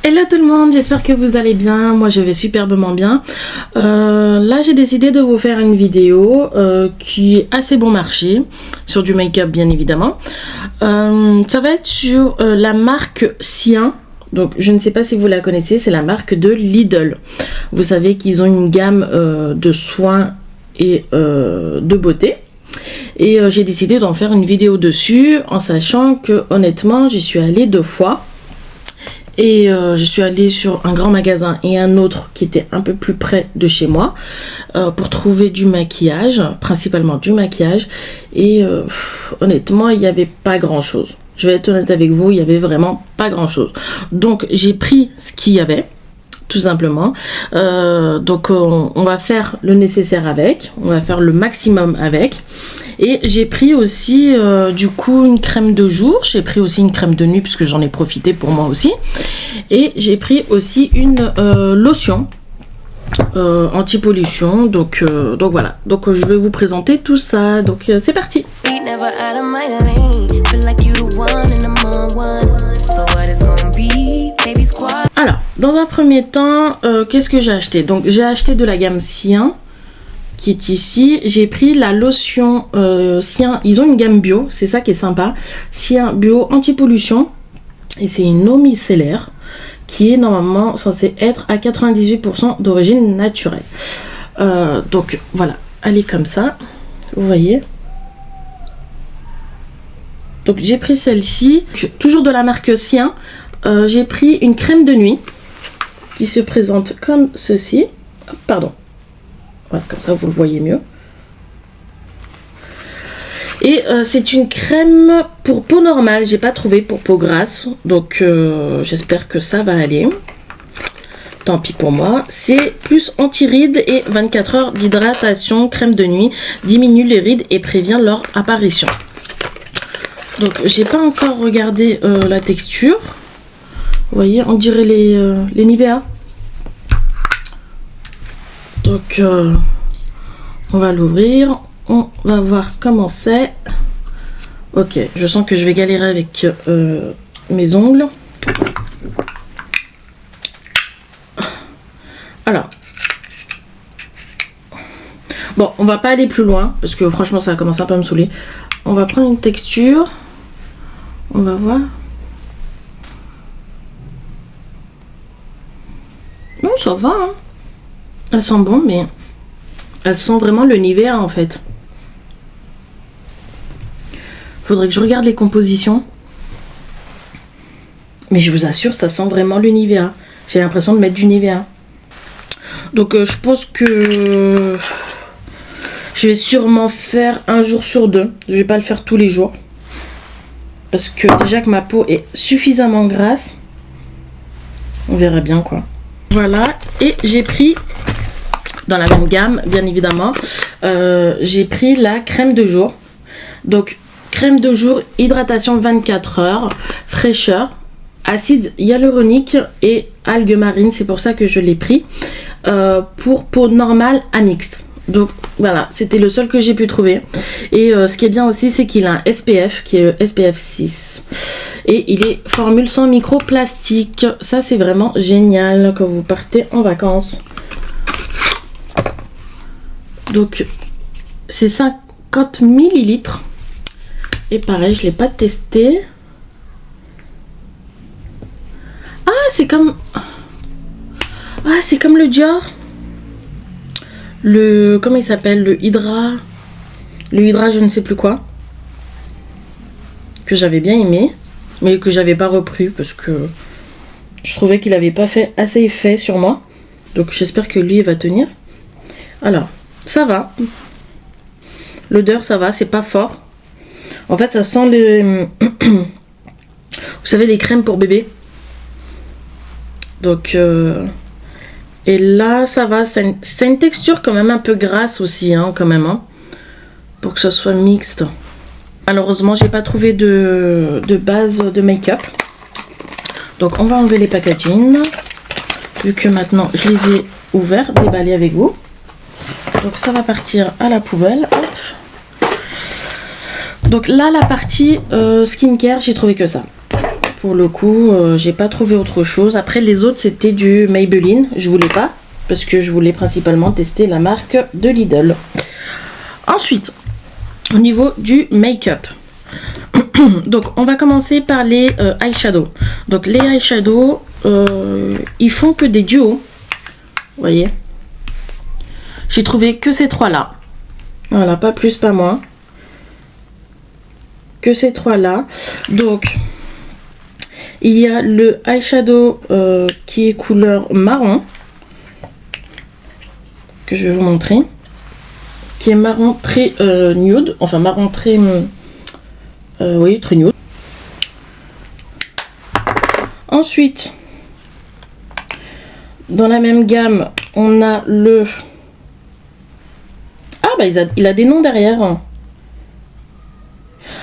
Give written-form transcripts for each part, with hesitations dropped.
Hello tout le monde, j'espère que vous allez bien, moi je vais superbement bien. Là j'ai décidé de vous faire une vidéo qui est assez bon marché, sur du make-up bien évidemment. Ça va être sur la marque Sien. Donc je ne sais pas si vous la connaissez, c'est la marque de Lidl. Vous savez qu'ils ont une gamme de soins et de beauté. Et j'ai décidé d'en faire une vidéo dessus en sachant que honnêtement j'y suis allée 2 fois. Et je suis allée sur un grand magasin et un autre qui était un peu plus près de chez moi pour trouver du maquillage, principalement du maquillage. Et honnêtement, il n'y avait pas grand chose. Je vais être honnête avec vous, il n'y avait vraiment pas grand chose. Donc j'ai pris ce qu'il y avait, tout simplement. Donc on va faire le nécessaire avec, on va faire le maximum avec. Et j'ai pris aussi du coup une crème de jour, j'ai pris aussi une crème de nuit puisque j'en ai profité pour moi aussi. Et j'ai pris aussi une lotion anti-pollution. Donc voilà, donc je vais vous présenter tout ça. Donc c'est parti. Alors, dans un premier temps, qu'est-ce que j'ai acheté? Donc j'ai acheté de la gamme Sien qui est ici. J'ai pris la lotion Sien, ils ont une gamme bio, c'est ça qui est sympa. Sien bio anti-pollution. Et c'est une eau micellaire qui est normalement censée être à 98% d'origine naturelle. Donc voilà, elle est comme ça, vous voyez. Donc j'ai pris celle-ci, toujours de la marque Sien. J'ai pris une crème de nuit qui se présente comme ceci. Pardon. Voilà, comme ça vous le voyez mieux. Et c'est une crème pour peau normale, j'ai pas trouvé pour peau grasse, donc j'espère que ça va aller. Tant pis pour moi. C'est plus anti-rides et 24 heures d'hydratation, crème de nuit, diminue les rides et prévient leur apparition. Donc j'ai pas encore regardé la texture. Vous voyez, on dirait les Nivea. Donc on va l'ouvrir. On va voir comment c'est. Ok, je sens que je vais galérer avec mes ongles. Alors. Bon, on va pas aller plus loin parce que franchement ça commence un peu à me saouler. On va prendre une texture. On va voir. Non, ça va. Hein. Elle sent bon, mais elle sent vraiment le Nivea en fait. Faudrait que je regarde les compositions. Mais je vous assure, ça sent vraiment le Nivea. J'ai l'impression de mettre du Nivea. Donc je pense que je vais sûrement faire un jour sur 2. Je vais pas le faire tous les jours. Parce que déjà que ma peau est suffisamment grasse. On verra bien quoi. Voilà. Et j'ai pris, dans la même gamme bien évidemment, j'ai pris la crème de jour. Donc crème de jour, hydratation 24 heures, fraîcheur, acide hyaluronique et algues marines, c'est pour ça que je l'ai pris, pour peau normale à mixte. Donc voilà, c'était le seul que j'ai pu trouver. Et ce qui est bien aussi, c'est qu'il a un SPF qui est SPF 6. Et il est formule sans microplastique. Ça c'est vraiment génial quand vous partez en vacances. Donc c'est 50 millilitres. Et pareil, je ne l'ai pas testé. Ah, c'est comme... Ah, c'est comme le Dior. Le... Comment il s'appelle? Le Hydra. Le Hydra, je ne sais plus quoi. Que j'avais bien aimé. Mais que j'avais pas repris parce que je trouvais qu'il n'avait pas fait assez effet sur moi. Donc j'espère que lui, il va tenir. Alors, ça va. L'odeur, ça va. C'est pas fort. En fait, ça sent les... Vous savez, les crèmes pour bébé. Donc... Et là, ça va. C'est une texture quand même un peu grasse aussi, hein, quand même. Hein, pour que ce soit mixte. Malheureusement, j'ai pas trouvé de base de make-up. Donc, on va enlever les packaging. Vu que maintenant, je les ai ouverts, déballés avec vous. Donc, ça va partir à la poubelle. Hop. Donc là, la partie skincare, j'ai trouvé que ça. Pour le coup, j'ai pas trouvé autre chose. Après, les autres, c'était du Maybelline. Je voulais pas, parce que je voulais principalement tester la marque de Lidl. Ensuite, au niveau du make-up. Donc, on va commencer par les eyeshadows. Donc, les eyeshadows, ils font que des duos. Vous voyez? J'ai trouvé que ces trois-là. Voilà, pas plus, pas moins. Que ces trois-là. Donc, il y a le eyeshadow qui est couleur marron. Que je vais vous montrer. Qui est marron très nude. Enfin, marron très... oui, très nude. Ensuite, dans la même gamme, on a le... Ah, bah il a des noms derrière.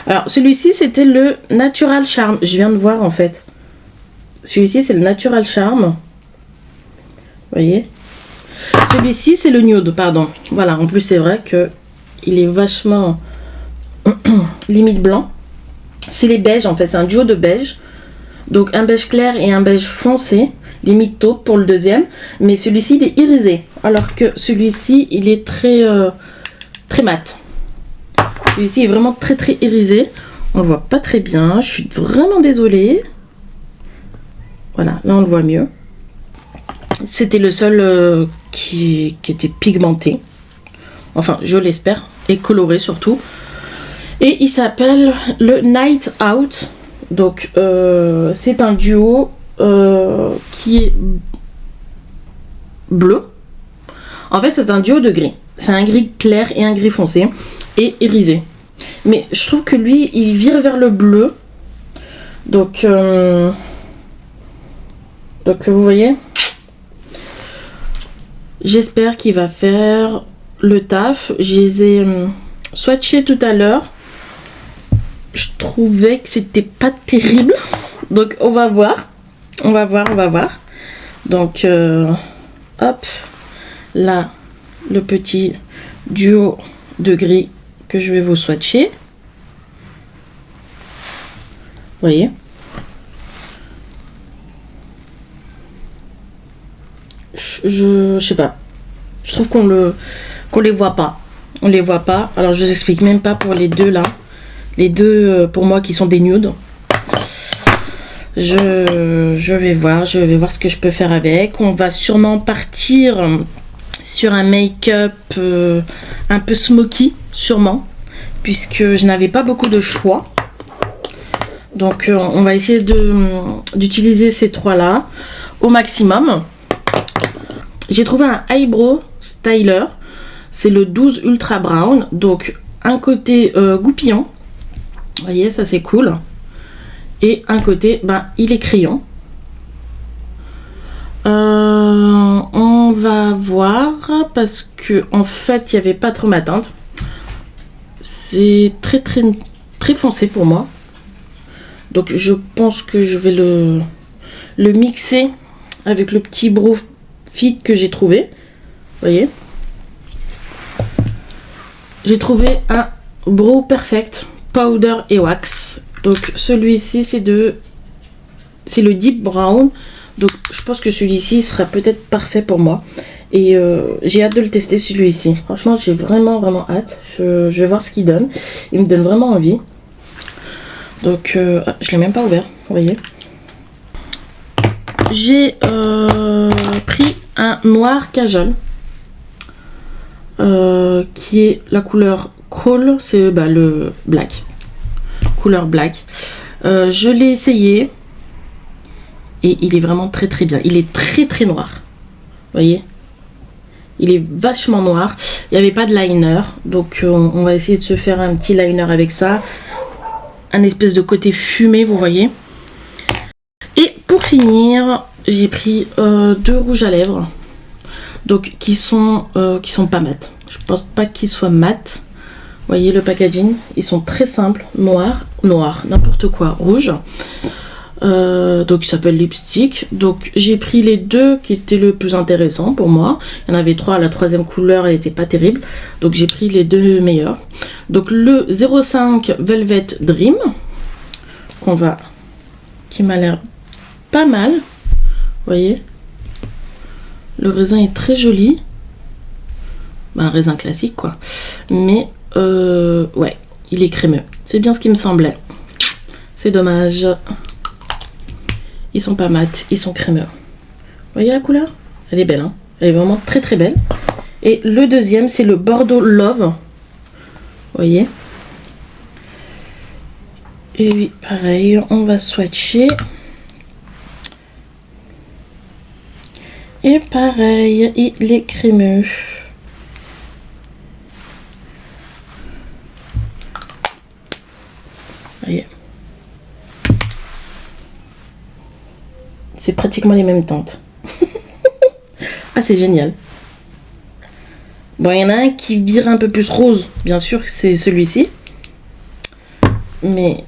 Alors, celui-ci, c'était le Natural Charm. Je viens de voir, en fait. Celui-ci, c'est le Natural Charm. Vous voyez? Celui-ci, c'est le Nude, pardon. Voilà, en plus, c'est vrai que il est vachement limite blanc. C'est les beiges, en fait. C'est un duo de beige. Donc, un beige clair et un beige foncé. Limite taupe pour le deuxième. Mais celui-ci, il est irisé. Alors que celui-ci, il est très, très mat. Celui-ci est vraiment très très irisé. On le voit pas très bien. Je suis vraiment désolée. Voilà, là on le voit mieux. C'était le seul qui était pigmenté. Enfin, je l'espère. Et coloré surtout. Et il s'appelle le Night Out. Donc, c'est un duo qui est bleu. En fait, c'est un duo de gris. C'est un gris clair et un gris foncé. Et irisé. Mais je trouve que lui, il vire vers le bleu. Donc vous voyez, j'espère qu'il va faire le taf. Je les ai swatchés tout à l'heure. Je trouvais que c'était pas terrible. Donc on va voir. On va voir. Donc hop. Là, le petit duo de gris que je vais vous swatcher. Vous voyez? Je sais pas. Je trouve qu'on les voit pas. On les voit pas. Alors je vous explique même pas pour les deux là. Les deux pour moi qui sont des nudes. Je vais voir ce que je peux faire avec. On va sûrement partir sur un make-up un peu smoky, sûrement, puisque je n'avais pas beaucoup de choix. Donc on va essayer d'utiliser ces trois là au maximum. J'ai trouvé un eyebrow styler, c'est le 12 Ultra Brown, donc un côté goupillon, vous voyez, ça c'est cool, et un côté, il est crayon. On va voir, parce que en fait il n'y avait pas trop ma teinte. C'est très très très foncé pour moi, donc je pense que je vais le mixer avec le petit brow fit que j'ai trouvé. Vous voyez, j'ai trouvé un brow perfect powder et wax. Donc celui-ci c'est le deep brown. Donc je pense que celui-ci sera peut-être parfait pour moi. Et j'ai hâte de le tester celui-ci. Franchement j'ai vraiment hâte. Je vais voir ce qu'il donne. Il me donne vraiment envie. Donc je l'ai même pas ouvert, vous voyez. J'ai pris un noir cajole. Qui est la couleur Crawl. C'est le black. Couleur black. Je l'ai essayé. Et il est vraiment très bien. Il est très noir. Vous voyez? Il est vachement noir. Il n'y avait pas de liner. Donc on va essayer de se faire un petit liner avec ça. Un espèce de côté fumé, vous voyez. Et pour finir, j'ai pris deux rouges à lèvres. Donc qui sont pas mat. Je pense pas qu'ils soient mat. Vous voyez le packaging. Ils sont très simples. Noir, n'importe quoi. Rouge. Donc il s'appelle lipstick. Donc j'ai pris les deux qui étaient le plus intéressant pour moi. Il y en avait trois, la troisième couleur elle était pas terrible, donc j'ai pris les deux meilleurs. Donc le 05 Velvet Dream qu'on va qui m'a l'air pas mal. Vous voyez, le raisin est très joli. Bah, un raisin classique quoi. Mais ouais, il est crémeux. C'est bien ce qui me semblait. C'est dommage. Ils sont pas mat, ils sont crémeux. Vous voyez la couleur? Elle est belle, hein? Elle est vraiment très très belle. Et le deuxième, c'est le Bordeaux Love. Vous voyez? Et oui, pareil, on va swatcher. Et pareil, il est crémeux. Voyez. C'est pratiquement les mêmes teintes. Ah, c'est génial. Bon, il y en a un qui vire un peu plus rose, bien sûr, c'est celui-ci. Mais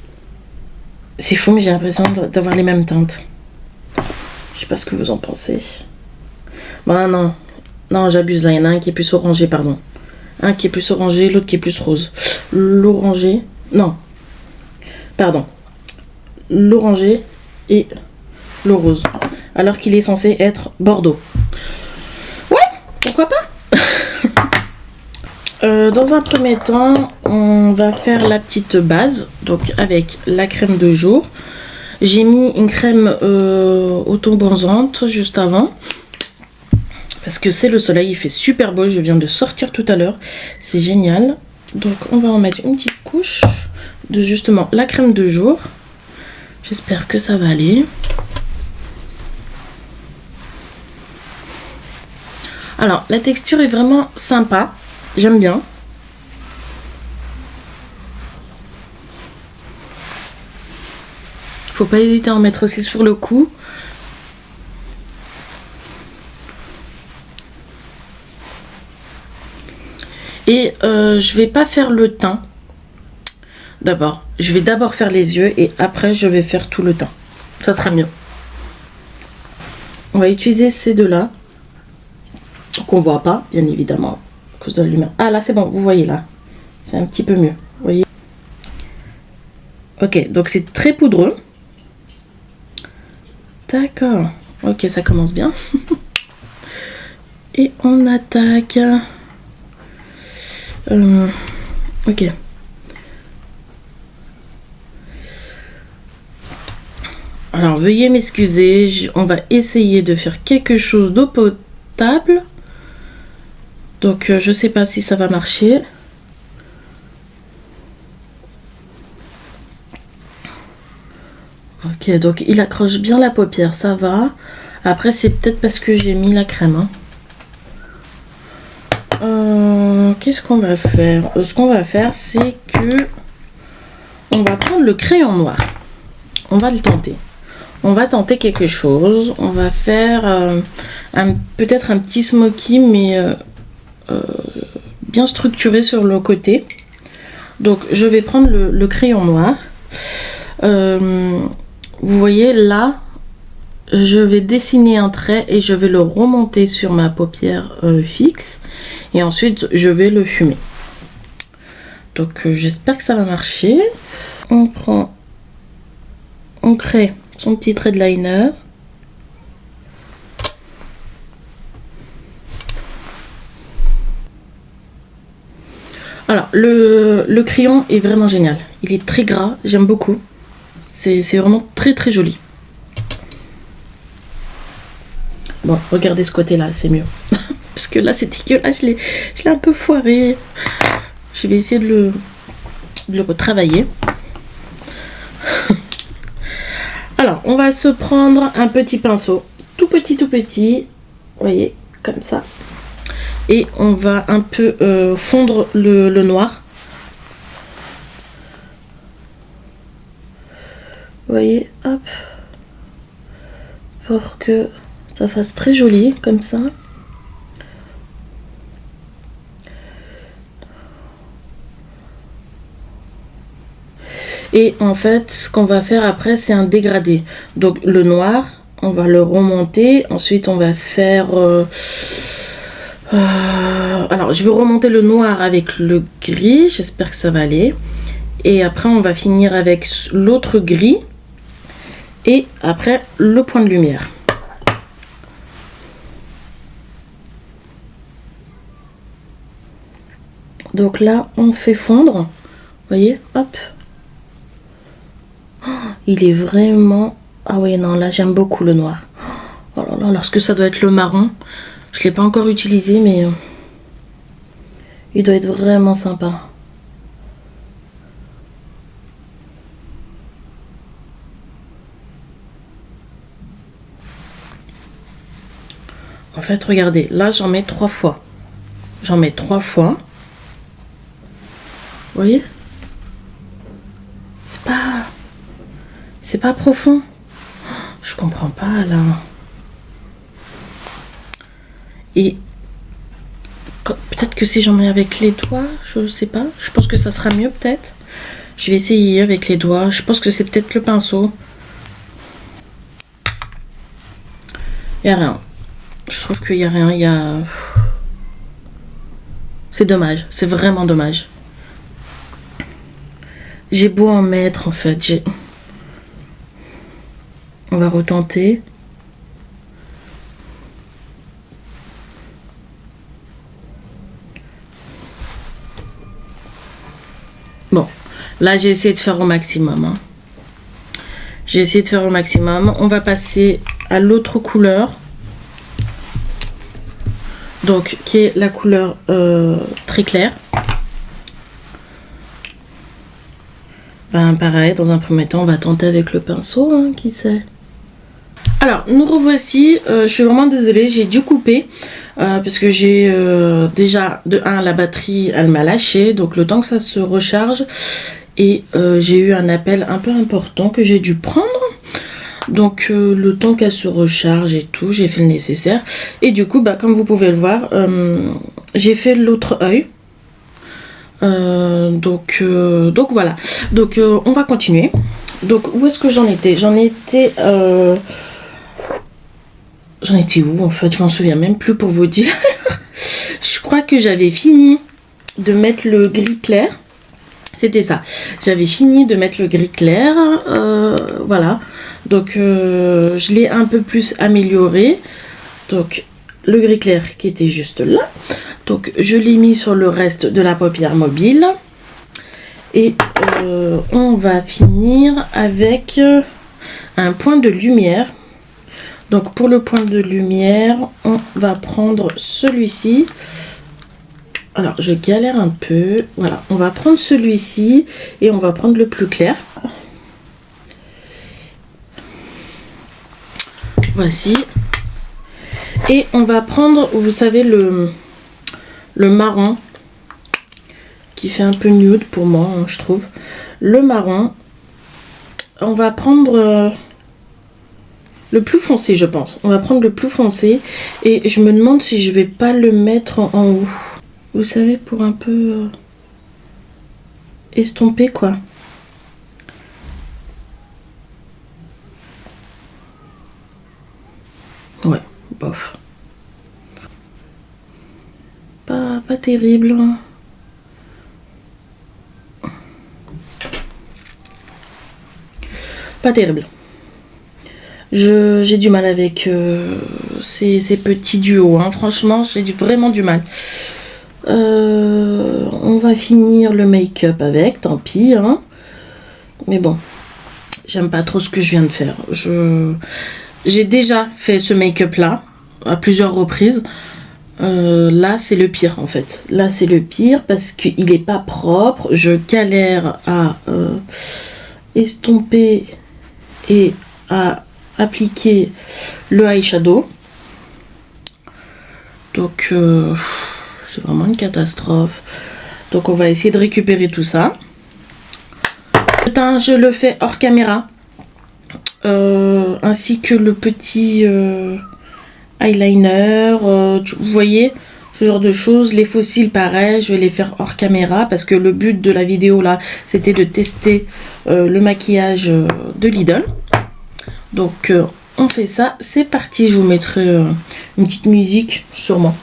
c'est fou, mais j'ai l'impression d'avoir les mêmes teintes. Je sais pas ce que vous en pensez. Bon, non. Non, j'abuse là. Il y en a un qui est plus orangé, pardon. Un qui est plus orangé, l'autre qui est plus rose. L'orangé... Non. Pardon. L'orangé et le rose. Alors qu'il est censé être Bordeaux. Ouais, pourquoi pas. Dans un premier temps, on va faire la petite base. Donc avec la crème de jour. J'ai mis une crème auto-bronzante juste avant. Parce que c'est le soleil, il fait super beau. Je viens de sortir tout à l'heure. C'est génial. Donc on va en mettre une petite couche de justement la crème de jour. J'espère que ça va aller. Alors la texture est vraiment sympa. J'aime bien. Faut pas hésiter à en mettre aussi sur le cou. Et je vais pas faire le teint. D'abord, je vais d'abord faire les yeux et après je vais faire tout le teint. Ça sera mieux. On va utiliser ces deux-là. Qu'on voit pas, bien évidemment, à cause de la lumière. Ah là c'est bon, vous voyez là. C'est un petit peu mieux. Vous voyez. Ok, donc c'est très poudreux. D'accord. Ok, ça commence bien. Et on attaque. Ok. Alors, veuillez m'excuser. On va essayer de faire quelque chose d'eau potable. Donc, je sais pas si ça va marcher. Ok, donc il accroche bien la paupière, ça va. Après, c'est peut-être parce que j'ai mis la crème. Hein. Qu'est-ce qu'on va faire? Ce qu'on va faire, c'est que on va prendre le crayon noir. On va le tenter. On va tenter quelque chose. On va faire peut-être un petit smoky, mais bien structuré sur le côté. Donc, je vais prendre le crayon noir. Vous voyez là, je vais dessiner un trait et je vais le remonter sur ma paupière fixe et ensuite je vais le fumer. Donc j'espère que ça va marcher. On crée son petit trait de liner. Alors le crayon est vraiment génial. Il est très gras, j'aime beaucoup. C'est vraiment très très joli. Bon, regardez ce côté-là, c'est mieux. Parce que là, c'est dégueulasse, je l'ai un peu foiré. Je vais essayer de le retravailler. Alors, on va se prendre un petit pinceau. Tout petit, vous voyez, comme ça. Et on va un peu fondre le noir. Vous voyez, hop, pour que ça fasse très joli comme ça. Et en fait, ce qu'on va faire après, c'est un dégradé. Donc le noir, on va le remonter. Ensuite, on va faire... alors, je vais remonter le noir avec le gris. J'espère que ça va aller. Et après, on va finir avec l'autre gris. et après le point de lumière. Donc là, on fait fondre. Vous voyez, hop. Oh, il est vraiment... Ah oui, non, là, j'aime beaucoup le noir. Oh là là, lorsque ça doit être le marron. Je ne l'ai pas encore utilisé, mais... il doit être vraiment sympa. En fait, regardez, là, j'en mets 3 fois. J'en mets 3 fois. Vous voyez? C'est pas profond. Je comprends pas, là. Et... peut-être que si j'en mets avec les doigts, je sais pas. Je pense que ça sera mieux, peut-être. Je vais essayer avec les doigts. Je pense que c'est peut-être le pinceau. Il n'y a rien. Je trouve qu'il n'y a rien. Il y a... c'est dommage. C'est vraiment dommage. J'ai beau en mettre, en fait. On va retenter. Bon, là j'ai essayé de faire au maximum. Hein. J'ai essayé de faire au maximum. On va passer à l'autre couleur. Donc, qui est la couleur très claire. Ben, pareil, dans un premier temps, on va tenter avec le pinceau, hein, qui sait. Alors, nous revoici. Je suis vraiment désolée, j'ai dû couper. Parce que j'ai déjà, de 1, la batterie, elle m'a lâché. Donc, le temps que ça se recharge. Et j'ai eu un appel un peu important que j'ai dû prendre. Donc, le temps qu'elle se recharge et tout, j'ai fait le nécessaire. Et du coup, bah, comme vous pouvez le voir, j'ai fait l'autre œil. Donc voilà. Donc, on va continuer. Donc, où est-ce que j'en étais? J'en étais où en fait? Je m'en souviens même plus pour vous dire. Je crois que j'avais fini de mettre le gris clair. C'était ça. J'avais fini de mettre le gris clair. Voilà. Donc, je l'ai un peu plus amélioré. Donc, le gris clair qui était juste là. Donc, je l'ai mis sur le reste de la paupière mobile. Et on va finir avec un point de lumière. Donc, pour le point de lumière, on va prendre celui-ci. Alors, je galère un peu. Voilà, on va prendre celui-ci et on va prendre le plus clair. Voici. Et on va prendre, vous savez, le marron qui fait un peu nude pour moi, hein, je trouve. Le marron. On va prendre le plus foncé, je pense. On va prendre le plus foncé. Et je me demande si je vais pas le mettre en haut. Vous savez, pour un peu estomper, quoi. Ouais, bof. Pas terrible. Pas terrible. J'ai du mal avec ces petits duos. Hein. Franchement, j'ai vraiment du mal. On va finir le make-up avec, tant pis. Hein. Mais bon, j'aime pas trop ce que je viens de faire. J'ai déjà fait ce make-up là à plusieurs reprises. Là, c'est le pire en fait. Là, c'est le pire parce qu'il est pas propre. Je galère à estomper et à appliquer le eyeshadow. Donc, c'est vraiment une catastrophe. Donc, on va essayer de récupérer tout ça. Le teint, je le fais hors caméra. Ainsi que le petit eyeliner. Vous voyez, ce genre de choses. Les faux cils, pareil, je vais les faire hors caméra. Parce que le but de la vidéo, là, c'était de tester le maquillage de Lidl. Donc, on fait ça. C'est parti. Je vous mettrai une petite musique, sûrement.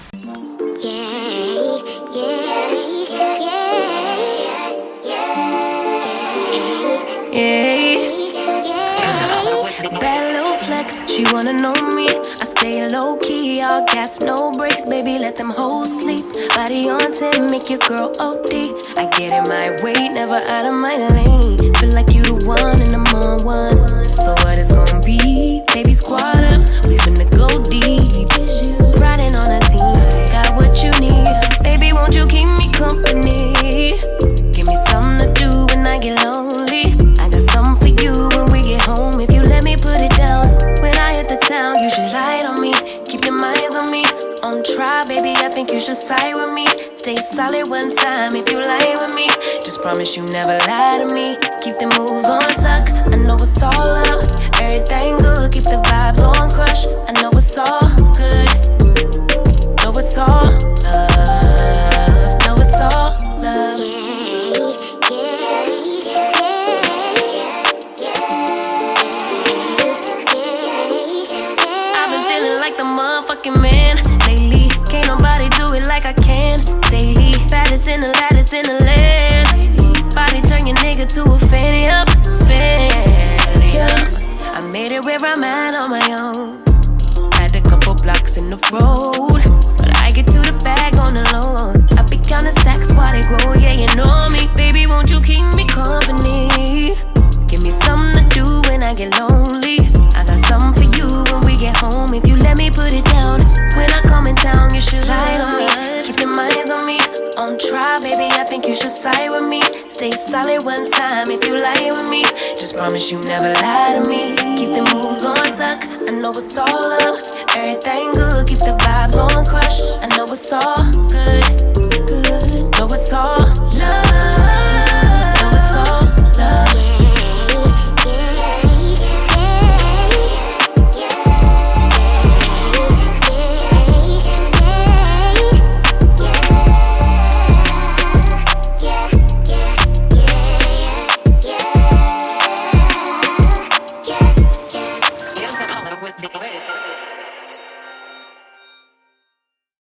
I stay low key, all gas, no brakes, baby, let them hoes sleep. Body on 10, make your girl OD. I get in my way, never out of my lane. Feel like you the one and I'm on one. So what it's gonna be? Baby, squad up, we finna go deep. Riding on a team, got what you need. Baby, won't you keep me company? Give me something to do when I get lonely. I got something for you when we get home. If you let me put it down, when I hit the town, you should slide on me. Keep your minds on me. On try, baby, I think you should side with me. Stay solid one time if you lie with me. Just promise you never lie to me. Keep the moves on tuck, I know it's all up. Everything good, keep the vibes on crush. I know it's all good. Know it's all love. Know it's all love. I've been feeling like the motherfucking man lately. Can't nobody do it like I can daily. Baddest in the lattice in the land. Body turn your nigga to a fanny up, fanny up. I made it where I'm at on my own. Had a couple blocks in the road, but I get to the bag on the low. I be counting stacks while they grow, yeah, you know me. Baby, won't you keep me company? Give me something to do when I get lonely. I got something for you when we get home. If you let me put it down, when I come in town, you should slide on me. Keep your minds on me. On try, baby, I think you should side with me. Stay solid one time if you lie with me. Just promise you never lie to me. Keep the moves on tuck, I know it's all up. Everything good, keep the vibes on crush. I know it's all good, good. Know it's all love. Know it's all love.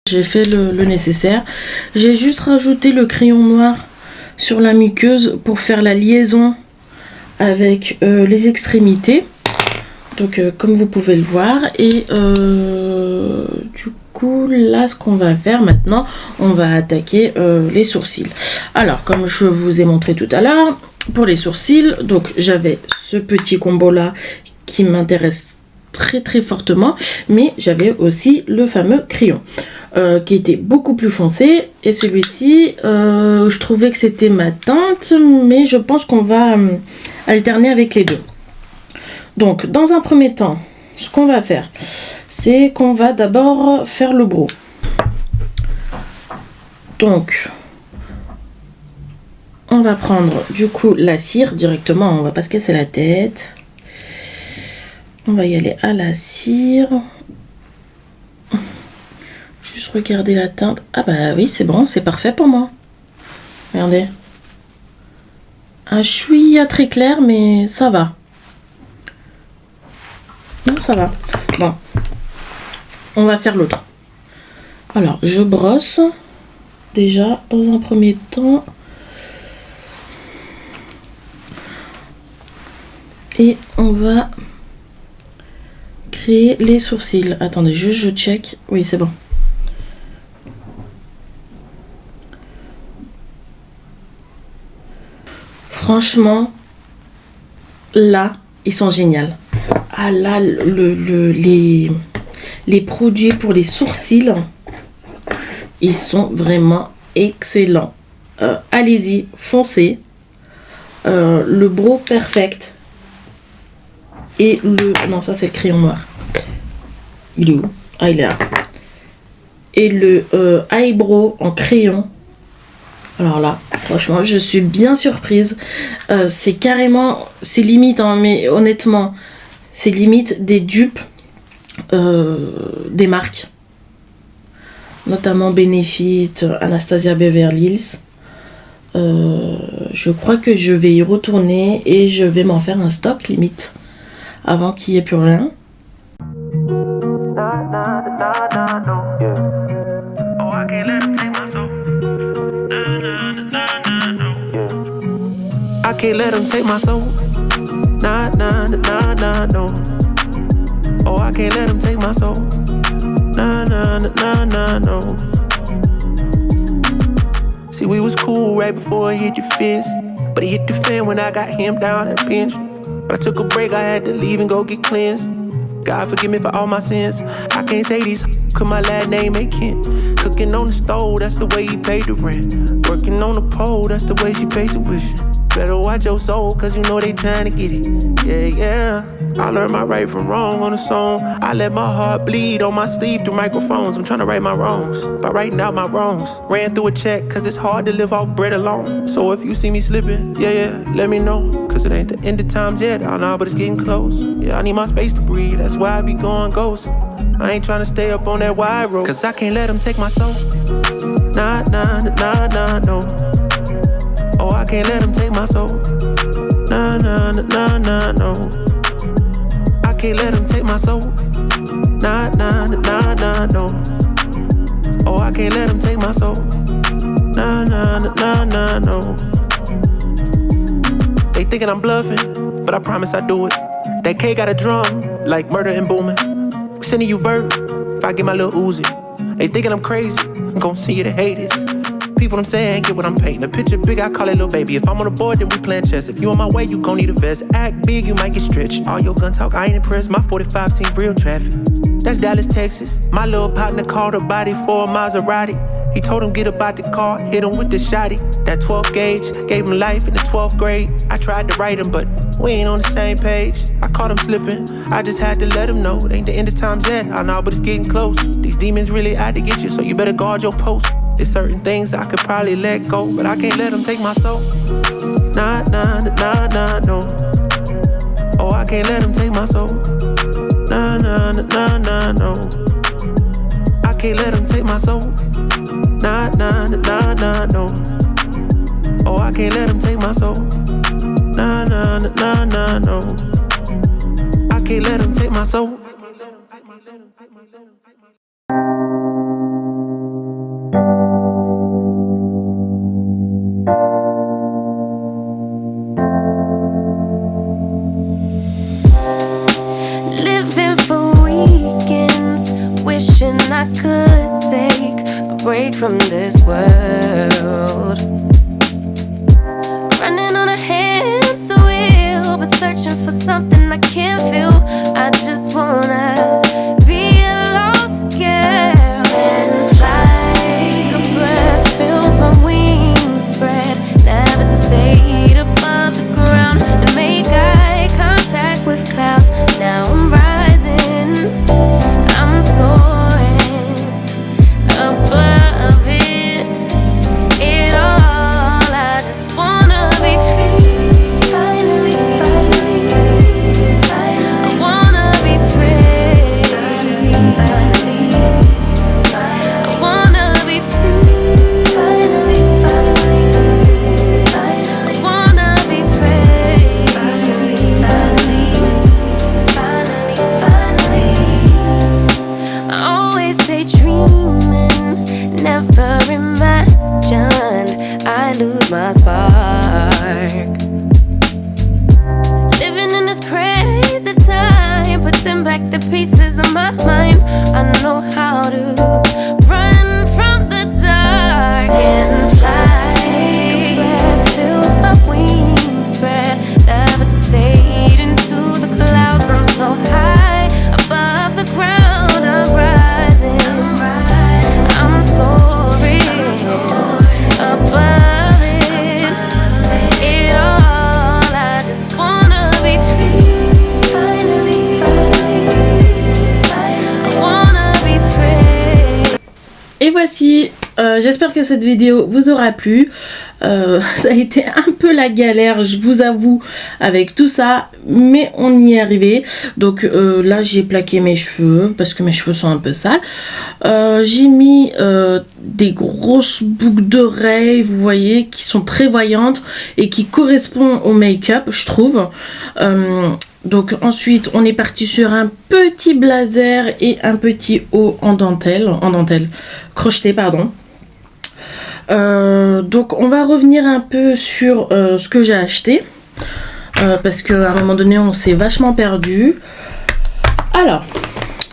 J'ai fait le nécessaire. J'ai juste rajouté le crayon noir sur la muqueuse pour faire la liaison avec les extrémités. Donc comme vous pouvez le voir. Et du coup là ce qu'on va faire maintenant, on va attaquer les sourcils. Alors comme je vous ai montré tout à l'heure, pour les sourcils, donc j'avais ce petit combo là qui m'intéresse très très fortement, mais j'avais aussi le fameux crayon qui était beaucoup plus foncé, et celui-ci je trouvais que c'était ma teinte, mais je pense qu'on va alterner avec les deux. Donc dans un premier temps, ce qu'on va faire, c'est qu'on va d'abord faire le brow. Donc on va prendre du coup la cire directement, on va pas se casser la tête. On va y aller à la cire. Juste regarder la teinte. Ah bah oui, c'est bon, c'est parfait pour moi. Regardez. Un chouïa très clair, mais ça va. Non, ça va. Bon. On va faire l'autre. Alors, je brosse. Déjà, dans un premier temps. Et on va créer les sourcils. Attendez, juste je check. Oui, c'est bon. Franchement, là, ils sont géniaux. Ah là, les produits pour les sourcils, ils sont vraiment excellents. Allez-y, foncez. Le brow perfect. Et le... Non, ça c'est le crayon noir. Il est où? Ah, il est là. Et le eyebrow en crayon. Alors là, franchement, je suis bien surprise. C'est carrément... C'est limite, hein, mais honnêtement, c'est limite des dupes des marques. Notamment Benefit, Anastasia Beverly Hills. Je crois que je vais y retourner et je vais m'en faire un stock limite. Avant qu'il n'y ait plus rien. I can't let them take my soul. Nah, nah, nah, nah, no. Oh, I can't let him take my soul. Nah, nah, nah, nah, no. See, we was cool right before it hit your fist, but it hit the fan when I got him down and pinched. But I took a break, I had to leave and go get cleansed. God forgive me for all my sins. I can't say these cause my last name ain't Kent. Cooking on the stove, that's the way he paid the rent. Working on the pole, that's the way she paid tuition. Better watch your soul, cause you know they trying to get it. Yeah, yeah. I learned my right from wrong on a song. I let my heart bleed on my sleeve through microphones. I'm trying to right my wrongs by writing out my wrongs. Ran through a check, cause it's hard to live off bread alone. So if you see me slipping, yeah, let me know. Cause it ain't the end of times yet, I know, but it's getting close. Yeah, I need my space to breathe, that's why I be going ghost. I ain't trying to stay up on that wide road, cause I can't let him take my soul. Nah, nah, nah, nah, no. Oh, I can't let him take my soul. Nah, nah, nah, nah, no. I can't let him take my soul. Nah, nah, nah, nah, no. Oh, I can't let him take my soul. Nah, nah, nah, nah, no. They thinking I'm bluffing, but I promise I do it. That K got a drum, like murder and booming. Sending you vert, if I get my little Uzi. They thinking I'm crazy, I'm gon' see you to hate this. People I'm saying, get what I'm painting. A picture big, I call it little baby. If I'm on the board, then we playing chess. If you on my way, you gon' need a vest. Act big, you might get stretched. All your gun talk, I ain't impressed. My 45 seen real traffic. That's Dallas, Texas. My little partner called a body for a Maserati. He told him get up out the car, hit him with the shotty. That 12 gauge, gave him life in the 12th grade. I tried to write him, but we ain't on the same page. I caught him slipping, I just had to let him know. It ain't the end of times yet, I know, but it's getting close. These demons really out to get you, so you better guard your post. There's certain things I could probably let go, but I can't let them take my soul. Nah, nah, nah, nah, no. Oh, I can't let them take my soul. Nah, nah, nah, nah, no. I can't let them take my soul. Nah, nah, nah, nah, no. Oh, I can't let them take my soul. Nah, nah, nah, nah, no. I can't let them take my soul. Living for weekends, wishing I could take a break from this world. Running on a hamster wheel, but searching for something I can't feel. I just wanna be a lost girl and fly. Take a breath, feel my wings spread, levitate above the ground and make eye contact with clouds. Now I'm rising, I'm soaring above it all. I just wanna be free. Finally, finally, finally. I wanna be free. Finally, finally, I wanna be free. Finally, finally, finally. I wanna be free. Finally, finally, finally. I always daydreaming, never imagined I lose my spark. Living in this crazy time, putting back the pieces of my mind. I know how to run from the dark and fly. Take a breath, feel my wings spread, levitate into the clouds. I'm so high above the ground. I'm rising, I'm soaring above it all. I just wanna be free. Finally, finally, I wanna be free. Et voici, j'espère que cette vidéo vous aura plu. Ça a été un peu la galère, je vous avoue, avec tout ça, mais on y est arrivé. Donc là j'ai plaqué mes cheveux parce que mes cheveux sont un peu sales. J'ai mis des grosses boucles d'oreilles, vous voyez, qui sont très voyantes et qui correspondent au make-up, je trouve. Donc ensuite on est parti sur un petit blazer et un petit haut en dentelle crocheté, pardon. Donc on va revenir un peu sur ce que j'ai acheté parce qu'à un moment donné on s'est vachement perdu. Alors,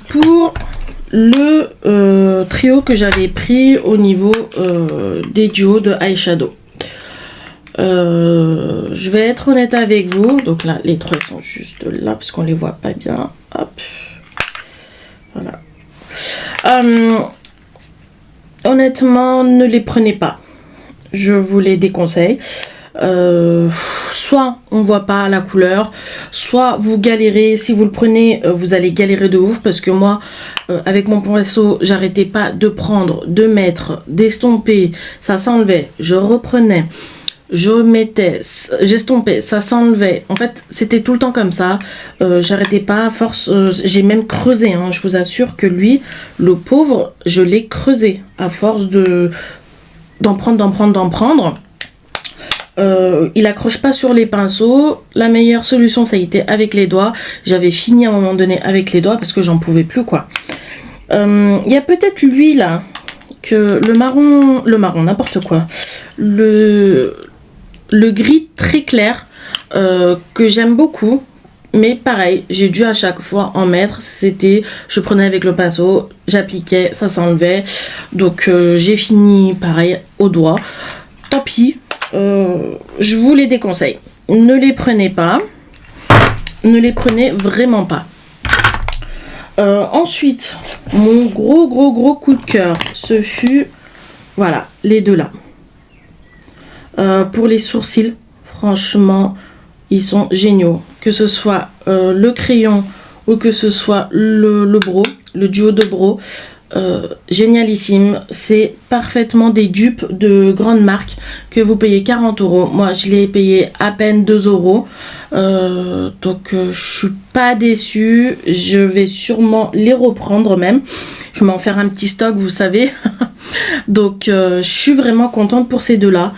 pour le trio que j'avais pris au niveau des duos de eyeshadow. Je vais être honnête avec vous. Donc là, les trois sont juste là parce qu'on les voit pas bien. Hop. Voilà. Honnêtement, ne les prenez pas. Je vous les déconseille. Soit on voit pas la couleur, soit vous galérez. Si vous le prenez, vous allez galérer de ouf, parce que moi avec mon pinceau j'arrêtais pas de prendre, de mettre, d'estomper, ça s'enlevait, je reprenais, je mettais, j'estompais, ça s'enlevait. En fait c'était tout le temps comme ça. J'arrêtais pas, à force j'ai même creusé, hein. Je vous assure que lui, le pauvre, je l'ai creusé à force d'en prendre. Il accroche pas sur les pinceaux. La meilleure solution, ça a été avec les doigts. J'avais fini à un moment donné avec les doigts parce que j'en pouvais plus, quoi. Il y a peut-être lui là, que le marron, n'importe quoi, le gris très clair, que j'aime beaucoup. Mais pareil, j'ai dû à chaque fois en mettre. C'était, je prenais avec le pinceau, j'appliquais, ça s'enlevait. Donc j'ai fini pareil au doigt. Tant pis. Je vous les déconseille. Ne les prenez pas. Ne les prenez vraiment pas. Ensuite, mon gros coup de cœur, ce fut, voilà, les deux là. Pour les sourcils, franchement, ils sont géniaux. Que ce soit le crayon ou que ce soit le brow, le duo de brow. Génialissime, c'est parfaitement des dupes de grandes marques que vous payez 40 €. Moi je l'ai payé à peine 2 €, donc je suis pas déçue. Je vais sûrement les reprendre même. Je vais m'en faire un petit stock, vous savez. Donc je suis vraiment contente pour ces deux là.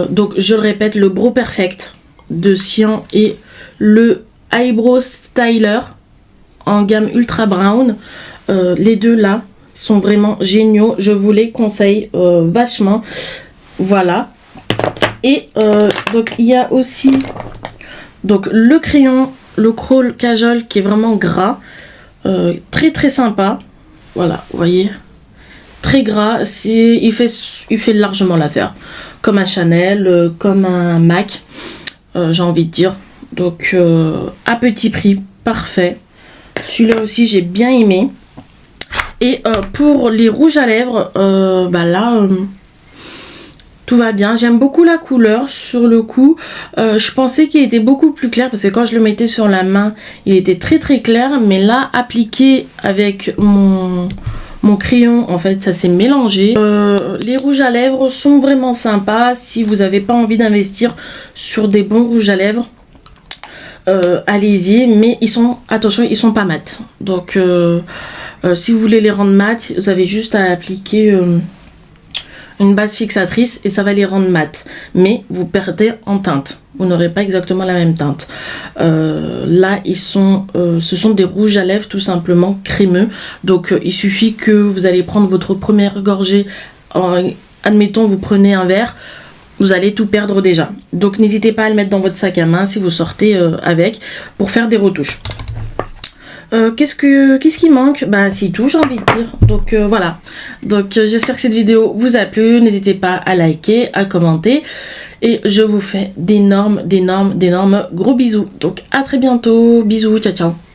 Donc je le répète, le Brow Perfect de Cyan et le Eyebrow Styler en gamme Ultra Brown. Les deux là sont vraiment géniaux, je vous les conseille vachement. Voilà. Et donc il y a aussi donc le crayon, le Crawl Cajole qui est vraiment gras, très sympa. Voilà, vous voyez, très gras. Il fait largement l'affaire, comme un Chanel, comme un MAC, j'ai envie de dire. Donc à petit prix, parfait. Celui-là aussi j'ai bien aimé. Et pour les rouges à lèvres, là, tout va bien. J'aime beaucoup la couleur sur le coup. Je pensais qu'il était beaucoup plus clair parce que quand je le mettais sur la main, il était très clair. Mais là, appliqué avec mon crayon, en fait, ça s'est mélangé. Les rouges à lèvres sont vraiment sympas. Si vous n'avez pas envie d'investir sur des bons rouges à lèvres, allez-y. Mais attention, ils sont pas mat. Donc... si vous voulez les rendre mat, vous avez juste à appliquer une base fixatrice et ça va les rendre mat. Mais vous perdez en teinte. Vous n'aurez pas exactement la même teinte. Là, ce sont des rouges à lèvres tout simplement crémeux. Donc, il suffit que vous allez prendre votre première gorgée. Admettons, vous prenez un verre. Vous allez tout perdre déjà. Donc, n'hésitez pas à le mettre dans votre sac à main si vous sortez avec pour faire des retouches. Qu'est-ce qui manque? C'est tout, j'ai envie de dire. Donc voilà. Donc j'espère que cette vidéo vous a plu. N'hésitez pas à liker, à commenter. Et je vous fais d'énormes gros bisous. Donc à très bientôt. Bisous, ciao ciao.